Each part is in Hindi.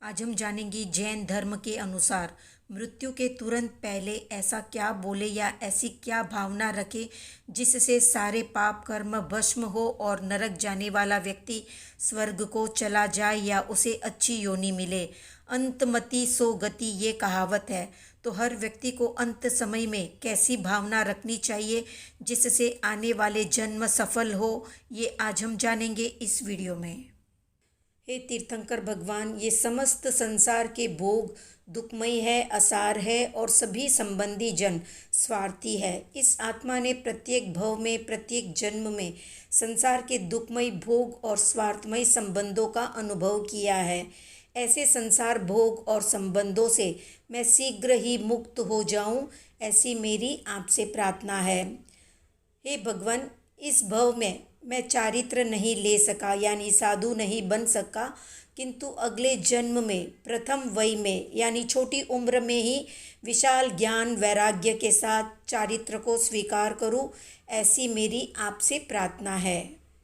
आज हम जानेंगे जैन धर्म के अनुसार मृत्यु के तुरंत पहले ऐसा क्या बोले या ऐसी क्या भावना रखे जिससे सारे पाप कर्म भस्म हो और नरक जाने वाला व्यक्ति स्वर्ग को चला जाए या उसे अच्छी योनि मिले। अंतमति सो गति ये कहावत है। तो हर व्यक्ति को अंत समय में कैसी भावना रखनी चाहिए जिससे आने वाले जन्म सफल हो, ये आज हम जानेंगे इस वीडियो में। हे तीर्थंकर भगवान, ये समस्त संसार के भोग दुखमय है, असार है और सभी संबंधी जन स्वार्थी है। इस आत्मा ने प्रत्येक भव में, प्रत्येक जन्म में संसार के दुखमय भोग और स्वार्थमय संबंधों का अनुभव किया है। ऐसे संसार भोग और संबंधों से मैं शीघ्र ही मुक्त हो जाऊं, ऐसी मेरी आपसे प्रार्थना है। हे भगवान, इस भव में मैं चारित्र नहीं ले सका यानी साधु नहीं बन सका, किंतु अगले जन्म में प्रथम वय में यानी छोटी उम्र में ही विशाल ज्ञान वैराग्य के साथ चारित्र को स्वीकार करूं, ऐसी मेरी आपसे प्रार्थना है।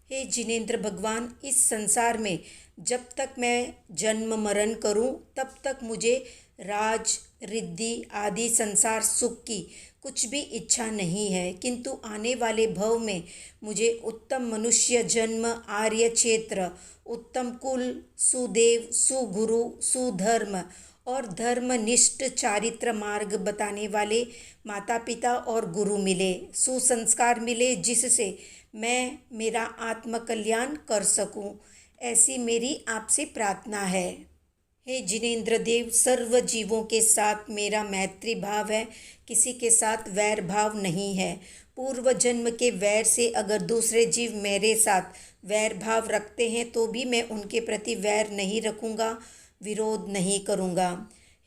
हे जिनेंद्र भगवान, इस संसार में जब तक मैं जन्म मरण करूं, तब तक मुझे राज रिद्धि आदि संसार सुख की कुछ भी इच्छा नहीं है, किंतु आने वाले भव में मुझे उत्तम मनुष्य जन्म, आर्य क्षेत्र, उत्तम कुल, सुदेव, सुगुरु, सुधर्म और धर्मनिष्ठ चारित्र मार्ग बताने वाले माता पिता और गुरु मिले, सुसंस्कार मिले, जिससे मैं मेरा आत्मकल्याण कर सकूं, ऐसी मेरी आपसे प्रार्थना है। हे जिनेंद्र देव, सर्व जीवों के साथ मेरा मैत्री भाव है, किसी के साथ वैर भाव नहीं है। पूर्व जन्म के वैर से अगर दूसरे जीव मेरे साथ वैर भाव रखते हैं तो भी मैं उनके प्रति वैर नहीं रखूँगा, विरोध नहीं करूँगा।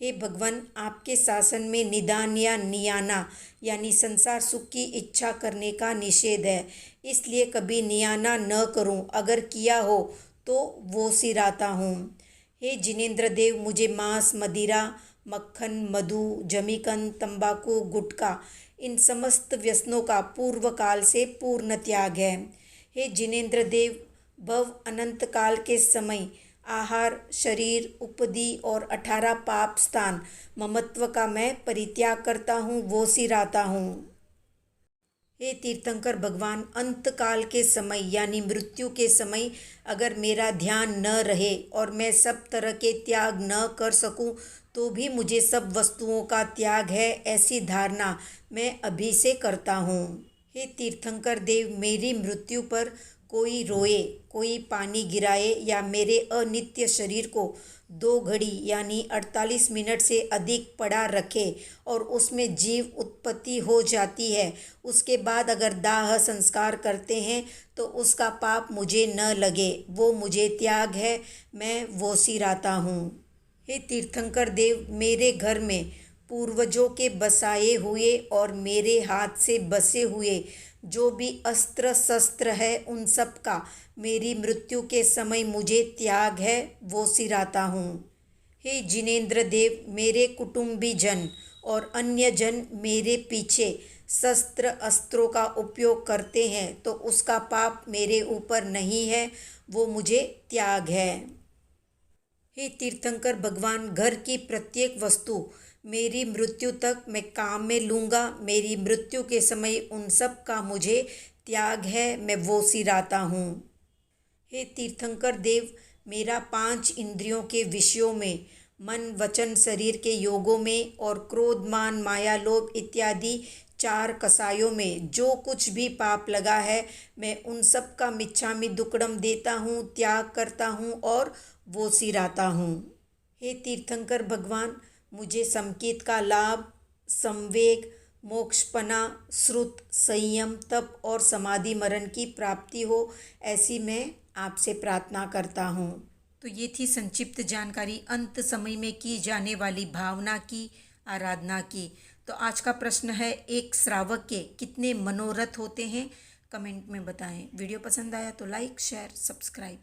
हे भगवान, आपके शासन में निदान या नियाना यानी संसार सुख की इच्छा करने का निषेध है, इसलिए कभी नियाना न करूं, अगर किया हो तो वो सिराता हूँ। हे जिनेंद्र देव, मुझे मांस, मदिरा, मक्खन, मधु, जमीकंद, तंबाकू, गुटखा इन समस्त व्यसनों का पूर्व काल से पूर्ण त्याग है। हे जिनेंद्र देव, भव अनंत काल के समय आहार, शरीर, उपदी और 18 पाप स्थान ममत्व का मैं परित्याग करता हूँ, वो सिराता हूँ। हे तीर्थंकर भगवान, अंत काल के समय यानी मृत्यु के समय अगर मेरा ध्यान न रहे और मैं सब तरह के त्याग न कर सकूं, तो भी मुझे सब वस्तुओं का त्याग है, ऐसी धारणा मैं अभी से करता हूँ। हे तीर्थंकर देव, मेरी मृत्यु पर कोई रोए, कोई पानी गिराए या मेरे अनित्य शरीर को 2 घड़ी यानी 48 मिनट से अधिक पड़ा रखे और उसमें जीव उत्पत्ति हो जाती है, उसके बाद अगर दाह संस्कार करते हैं तो उसका पाप मुझे न लगे, वो मुझे त्याग है, मैं वो सिराता हूँ। हे तीर्थंकर देव, मेरे घर में पूर्वजों के बसाए हुए और मेरे हाथ से बसे हुए जो भी अस्त्र शस्त्र है, उन सब का मेरी मृत्यु के समय मुझे त्याग है, वो सिराता हूँ। हे जिनेंद्र देव, मेरे कुटुंबी जन और अन्य जन मेरे पीछे शस्त्र अस्त्रों का उपयोग करते हैं तो उसका पाप मेरे ऊपर नहीं है, वो मुझे त्याग है। हे तीर्थंकर भगवान, घर की प्रत्येक वस्तु मेरी मृत्यु तक मैं काम में लूँगा, मेरी मृत्यु के समय उन सब का मुझे त्याग है, मैं वो सिराता हूँ। हे तीर्थंकर देव, मेरा 5 इंद्रियों के विषयों में, मन वचन शरीर के योगों में और क्रोध मान माया लोभ इत्यादि 4 कसायों में जो कुछ भी पाप लगा है, मैं उन सब का मिच्छामि दुक्कडम देता हूँ, त्याग करता हूँ और वो सिराता हूँ। हे तीर्थंकर भगवान, मुझे संकेत का लाभ, संवेग, मोक्षपना, श्रुत, संयम, तप और समाधि मरण की प्राप्ति हो, ऐसी मैं आपसे प्रार्थना करता हूँ। तो ये थी संक्षिप्त जानकारी अंत समय में की जाने वाली भावना की, आराधना की। तो आज का प्रश्न है, एक श्रावक के कितने मनोरथ होते हैं? कमेंट में बताएं। वीडियो पसंद आया तो लाइक, शेयर, सब्सक्राइब।